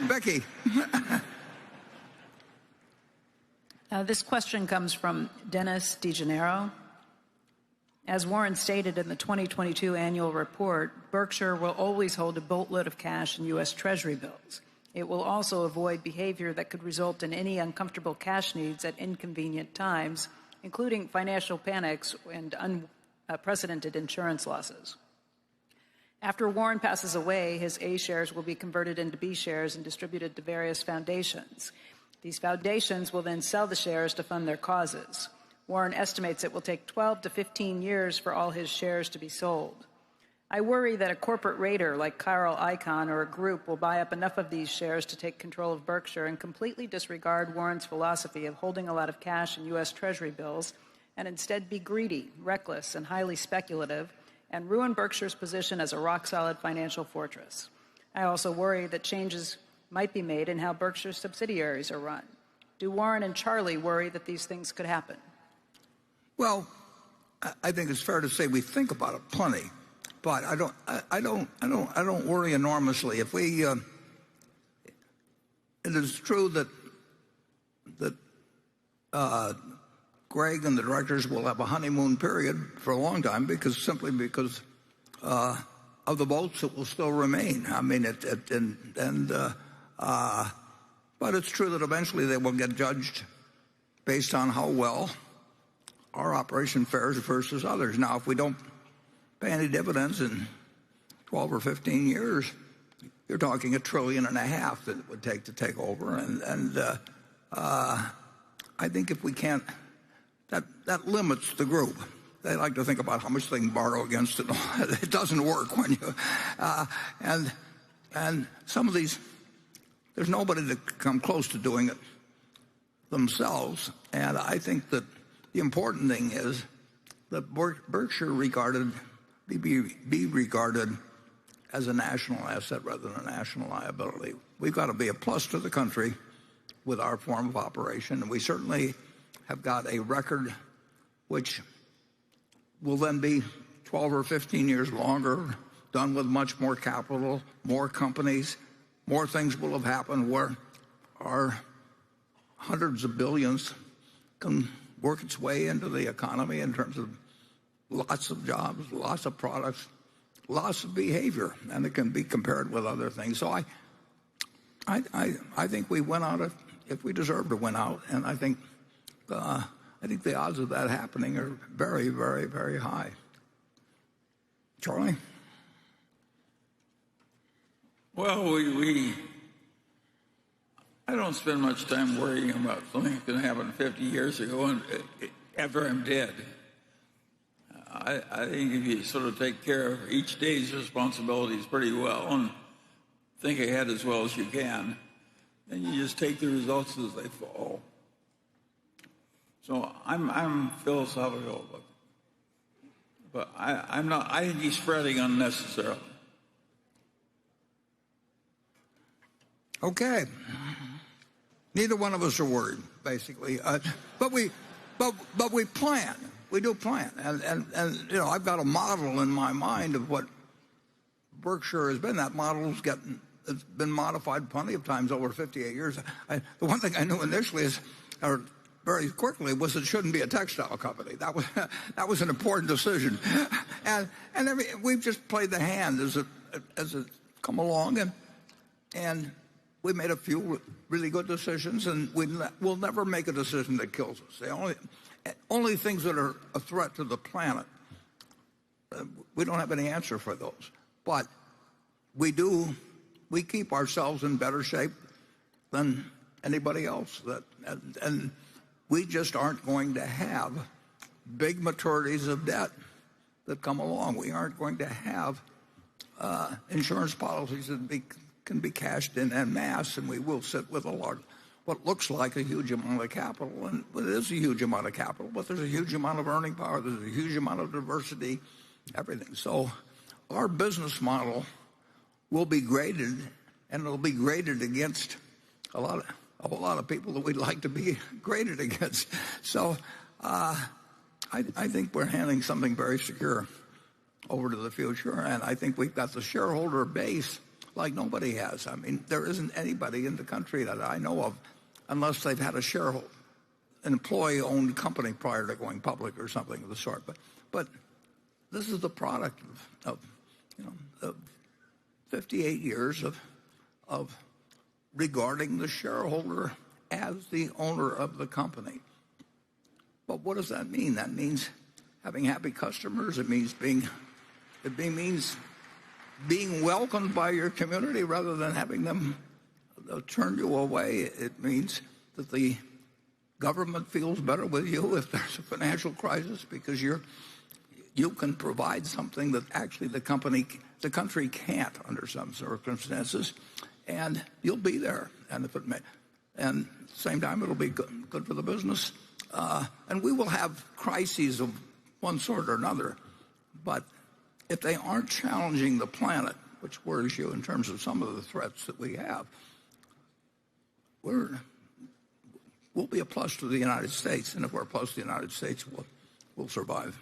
Becky. This question comes from Dennis DeGennaro. As Warren stated in the 2022 annual report, Berkshire will always hold a boatload of cash in U.S. Treasury bills. It will also avoid behavior that could result in any uncomfortable cash needs at inconvenient times, including financial panics and unprecedented insurance losses. After Warren passes away, his A shares will be converted into B shares and distributed to various foundations. These foundations will then sell the shares to fund their causes. Warren estimates it will take 12 to 15 years for all his shares to be sold. I worry that a corporate raider like Carl Icahn or a group will buy up enough of these shares to take control of Berkshire and completely disregard Warren's philosophy of holding a lot of cash in U.S. Treasury bills and instead be greedy, reckless, and highly speculative and ruin Berkshire's position as a rock-solid financial fortress. I also worry that changes might be made in how Berkshire's subsidiaries are run. Do Warren and Charlie worry that these things could happen? Well, I think it's fair to say we think about it plenty, but I don't worry enormously. If we, it is true that Greg and the directors will have a honeymoon period for a long time simply because of the votes that will still remain. I mean, but it's true that eventually they will get judged based on how well our operation fares versus others. Now, if we don't pay any dividends in 12 or 15 years, you're talking $1.5 trillion that it would take to take over. And I think if we can't, that limits the group. They like to think about how much they can borrow against it. It doesn't work when you, and some of these, there's nobody to come close to doing it themselves. And I think that the important thing is that Berkshire be regarded as a national asset rather than a national liability. We've got to be a plus to the country with our form of operation, and we certainly have got a record which will then be 12 or 15 years longer, done with much more capital, more companies, more things will have happened where our hundreds of billions can work its way into the economy in terms of lots of jobs, lots of products, lots of behavior, and it can be compared with other things. So I think we went out if we deserve to win out, and I think the odds of that happening are very, very, very high. Charlie? Well, I don't spend much time worrying about something that's going to happen 50 years ago and after I'm dead. I think if you sort of take care of each day's responsibilities pretty well and think ahead as well as you can, then you just take the results as they fall. So I'm philosophical about it. But I'm not. I think he's spreading unnecessarily. Okay. Neither one of us are worried, basically. But we plan. We do plan. And you know, I've got a model in my mind of what Berkshire has been. That model's it's been modified plenty of times over 58 years. The one thing I knew initially or very quickly, was it shouldn't be a textile company. That was an important decision. And we've just played the hand as it come along, and we made a few really good decisions, and we'll never make a decision that kills us. The only things that are a threat to the planet, we don't have any answer for those. But we keep ourselves in better shape than anybody else. And we just aren't going to have big maturities of debt that come along. We aren't going to have insurance policies that can be cashed in en masse, and we will sit with what looks like a huge amount of capital. And it is a huge amount of capital, but there's a huge amount of earning power. There's a huge amount of diversity, everything. So our business model will be graded, and it'll be graded against a whole lot of people that we'd like to be graded against. So I think we're handing something very secure over to the future, and I think we've got the shareholder base like nobody has. I mean, there isn't anybody in the country that I know of, unless they've had an employee-owned company prior to going public or something of the sort. But this is the product of 58 years of regarding the shareholder as the owner of the company. But what does that mean? That means having happy customers. It means being welcomed by your community rather than having them turn you away. It means that the government feels better with you if there's a financial crisis because you can provide something that actually the country can't under some circumstances, and you'll be there. And at the same time, it'll be good for the business. And we will have crises of one sort or another, but if they aren't challenging the planet, which worries you in terms of some of the threats that we have, we'll be a plus to the United States, and if we're a plus to the United States, we'll survive.